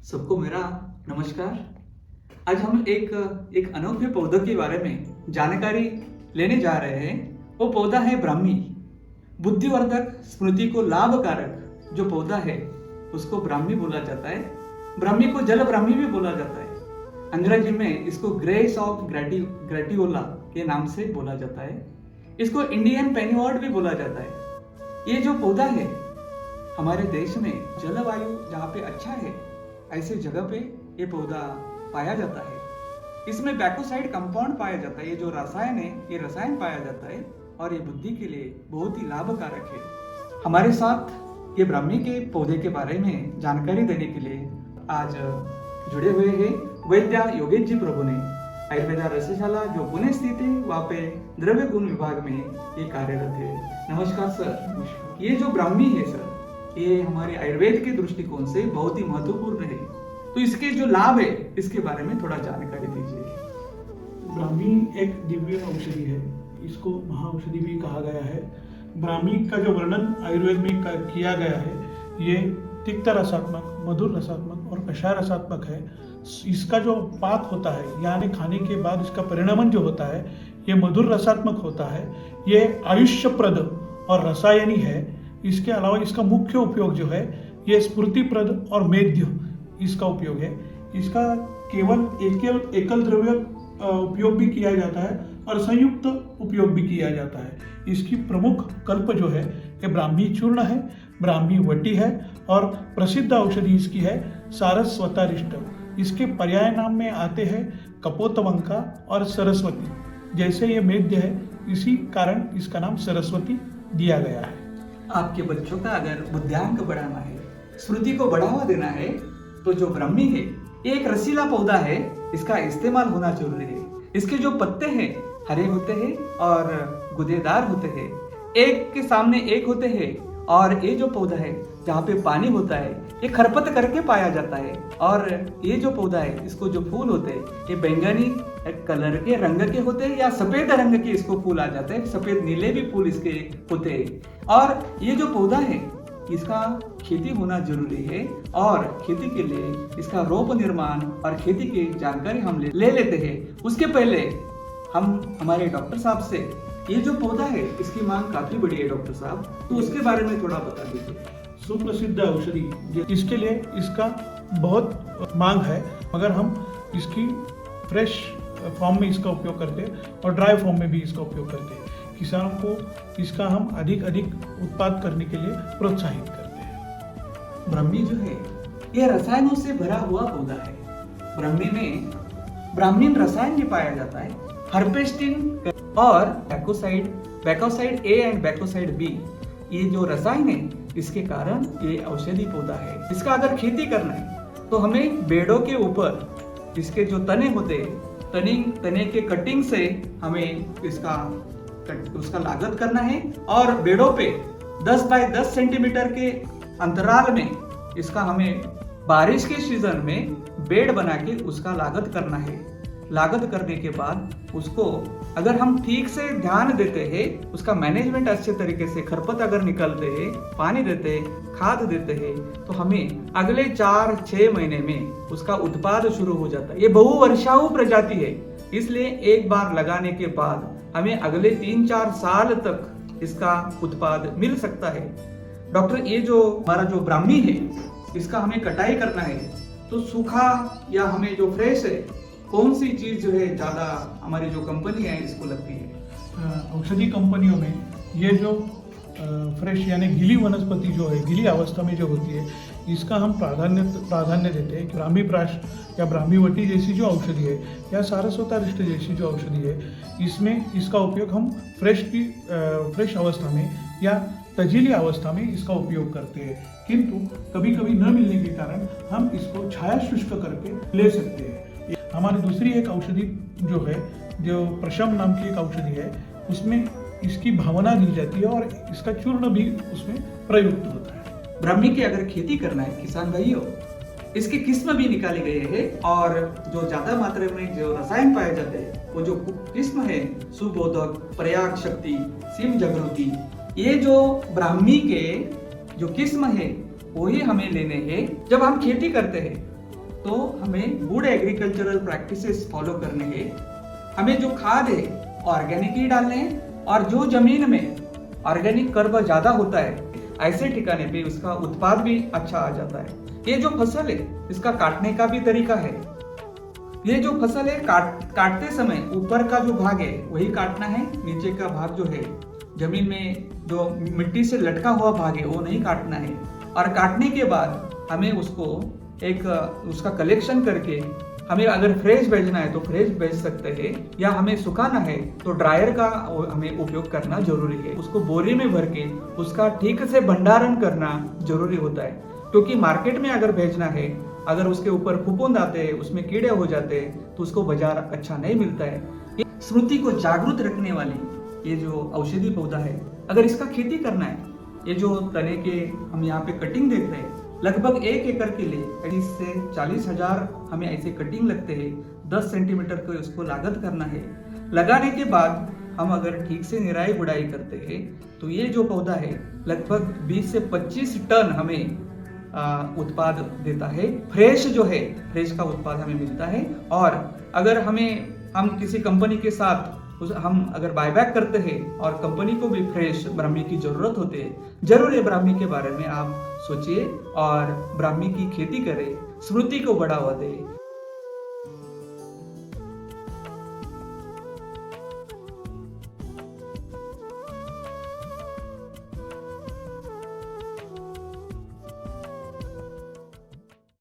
सबको मेरा नमस्कार। आज हम एक अनोखे पौधे के बारे में जानकारी लेने जा रहे हैं। वो पौधा है ब्राह्मी। बुद्धिवर्धक, स्मृति को लाभकारक जो पौधा है उसको ब्राह्मी बोला जाता है। ब्राह्मी को जल ब्राह्मी भी बोला जाता है। अंग्रेजी में इसको ग्रेस ऑफ ग्रेटियोला के नाम से बोला जाता है। इसको इंडियन पेनीवर्ड भी बोला जाता है। ये जो पौधा है हमारे देश में जलवायु जहाँ पे अच्छा है ऐसे जगह पे ये पौधा पाया जाता है। इसमें बैकोसाइड कंपाउंड पाया जाता है। ये जो रसायन है ये रसायन पाया जाता है और ये बुद्धि के लिए बहुत ही लाभकारक है। हमारे साथ ये ब्राह्मी के पौधे के बारे में जानकारी देने के लिए आज जुड़े हुए हैं वैद्य योगेश जी प्रभु ने। आयुर्वेदा रसशाला जो पुणे स्थित है वहाँ पे द्रव्य गुण विभाग में ये कार्यरत है। नमस्कार सर। ये जो ब्राह्मी है सर ये हमारे आयुर्वेद के दृष्टिकोण से बहुत ही महत्वपूर्ण है, तो इसके जो लाभ है इसके बारे में थोड़ा जानकारी दीजिए। ब्राह्मी एक दिव्य औषधि है, इसको महाऔषधि भी कहा गया है। ब्राह्मी का जो वर्णन आयुर्वेद में किया गया है ये तिक्त रसात्मक, मधुर रसात्मक और कषाय रसात्मक है। इसका जो पाक होता है यानी खाने के बाद इसका परिणमन जो होता है ये मधुर रसात्मक होता है। ये आयुष्यप्रद और रसायनी है। इसके अलावा इसका मुख्य उपयोग जो है ये स्फूर्तिप्रद और मेध्य इसका उपयोग है। इसका केवल एकल द्रव्य उपयोग भी किया जाता है और संयुक्त उपयोग भी किया जाता है। इसकी प्रमुख कल्प जो है ये ब्राह्मी चूर्ण है, ब्राह्मी वटी है और प्रसिद्ध औषधि इसकी है सारस्वतारिष्ट। इसके पर्याय नाम में आते हैं कपोतवंका और सरस्वती। जैसे ये मेध्य है इसी कारण इसका नाम सरस्वती दिया गया है। आपके बच्चों का अगर बुद्धियांक बढ़ाना है, स्मृति को बढ़ावा देना है तो जो ब्राह्मी है ये एक रसीला पौधा है। इसका इस्तेमाल होना जरूरी है। इसके जो पत्ते हैं हरे होते हैं और गुदेदार होते हैं, एक के सामने एक होते हैं। और ये जो पौधा है जहाँ पे पानी होता है ये खरपत करके पाया जाता है। और ये जो पौधा है इसको जो फूल होते हैं ये बैंगनी कलर के रंग के होते हैं या सफेद रंग के इसको फूल आ जाते हैं। सफेद नीले भी फूल इसके होते हैं। और ये जो पौधा है इसका खेती होना जरूरी है और खेती के लिए इसका रोप निर्माण और खेती की जानकारी हम ले लेते हैं। उसके पहले हम हमारे डॉक्टर साहब से ये जो पौधा है इसकी मांग काफी बड़ी है डॉक्टर साहब, तो उसके बारे में थोड़ा बता दीजिए। सुप्रसिद्ध औषधि इसके लिए इसका बहुत मांग है, मगर हम इसकी फ्रेश फॉर्म में इसका उपयोग करते हैं और ड्राई फॉर्म में भी इसका उपयोग करते हैं। किसानों को इसका हम अधिक उत्पाद करने के लिए प्रोत्साहित करते हैं। ब्राह्मी जो है यह रसायनों से भरा हुआ पौधा है। ब्राह्मी में ब्राह्मीन रसायन भी पाया जाता है, हर्पेस्टिन और बैकोसाइड ए एंड बैकोसाइड बी। ये जो रसायन है इसके कारण ये औषधि पौधा है। इसका अगर खेती करना है तो हमें बेड़ों के ऊपर इसके जो तने होते हैं तने के कटिंग से हमें उसका लागत करना है और बेड़ों पे 10 बाय 10 सेंटीमीटर के अंतराल में इसका हमें बारिश के सीजन में बेड बना के उसका लागत करना है। लागत करने के बाद उसको अगर हम ठीक से ध्यान देते हैं, उसका मैनेजमेंट अच्छे तरीके से, खरपत अगर निकलते हैं, पानी देते हैं, खाद देते हैं, तो हमें अगले 4-6 महीने में उसका उत्पाद शुरू हो जाता है। ये बहुवर्षायु प्रजाति है, इसलिए एक बार लगाने के बाद हमें अगले 3-4 साल तक इसका उत्पाद मिल सकता है। डॉक्टर ये जो हमारा जो ब्राह्मी है इसका हमें कटाई करना है तो सूखा या हमें जो फ्रेश है कौन सी चीज जो है ज्यादा हमारी जो कंपनी है इसको लगती है? औषधि कंपनियों में ये जो फ्रेश यानी गीली वनस्पति जो है गीली अवस्था में जो होती है इसका हम प्राधान्य देते हैं। ब्राह्मी प्राश या ब्राह्मी वटी जैसी जो औषधि है या सारस्वतारिष्ट जैसी जो औषधि है इसमें इसका उपयोग हम फ्रेश अवस्था में या तजीली अवस्था में इसका उपयोग करते हैं। किंतु कभी कभी न मिलने के कारण हम इसको छाया शुष्क करके ले सकते हैं। हमारी दूसरी एक औषधि जो है जो प्रशम नाम की एक औषधि है उसमें इसकी भावना दी जाती है और इसका चूर्ण भी उसमें प्रयुक्त होता है। ब्राह्मी की अगर खेती करना है किसान भाइयों, इसके किस्म भी निकाले गए हैं और जो ज्यादा मात्रा में जो रसायन पाए जाते हैं वो जो किस्म है सुबोधक, प्रयाग शक्ति, सिम जागृति। ये जो ब्राह्मी के जो किस्म है वही हमें लेने हैं। जब हम खेती करते हैं तो हमें गुड एग्रीकल्चरल प्रैक्टिसेस फॉलो करने हैं। हमें जो खाद है ऑर्गेनिक ही डालने हैं, और जो जमीन में ऑर्गेनिक कर्व ज्यादा होता है ऐसे ठिकाने पे उसका उत्पाद भी अच्छा आ जाता है। ये जो फसल है इसका काटने का भी तरीका है। ये जो फसल है काटते समय ऊपर का जो भाग है वही काटना है, नीचे का भाग जो है जमीन में जो मिट्टी से लटका हुआ भाग है वो नहीं काटना है। और काटने के बाद हमें उसको उसका कलेक्शन करके हमें अगर फ्रेश बेचना है तो फ्रेश बेच सकते हैं, या हमें सुखाना है तो ड्रायर का हमें उपयोग करना जरूरी है। उसको बोरी में भर के उसका ठीक से भंडारण करना जरूरी होता है, क्योंकि मार्केट में अगर भेजना है अगर उसके ऊपर फफूंद आते हैं, उसमें कीड़े हो जाते हैं तो उसको बाजार अच्छा नहीं मिलता है। ये स्मृति को जागरूक रखने वाली ये जो औषधि पौधा है, अगर इसका खेती करना है, ये जो तने के हम यहाँ पे कटिंग देख रहे हैं, लगभग 1 एकड़ के लिए 30 से 40,000 हमें ऐसे कटिंग लगते हैं। 10 सेंटीमीटर को उसको लागत करना है। लगाने के बाद हम अगर ठीक से निराई गुड़ाई करते हैं तो ये जो पौधा है लगभग 20 से 25 टन हमें उत्पाद देता है। फ्रेश जो है फ्रेश का उत्पाद हमें मिलता है। और अगर हम किसी कंपनी के साथ हम अगर बायबैक करते हैं और कंपनी को भी फ्रेश ब्राह्मी की जरूरत होती है, जरूर ये ब्राह्मी के बारे में आप सोचिए और ब्राह्मी की खेती करें, स्मृति को बढ़ावा दें।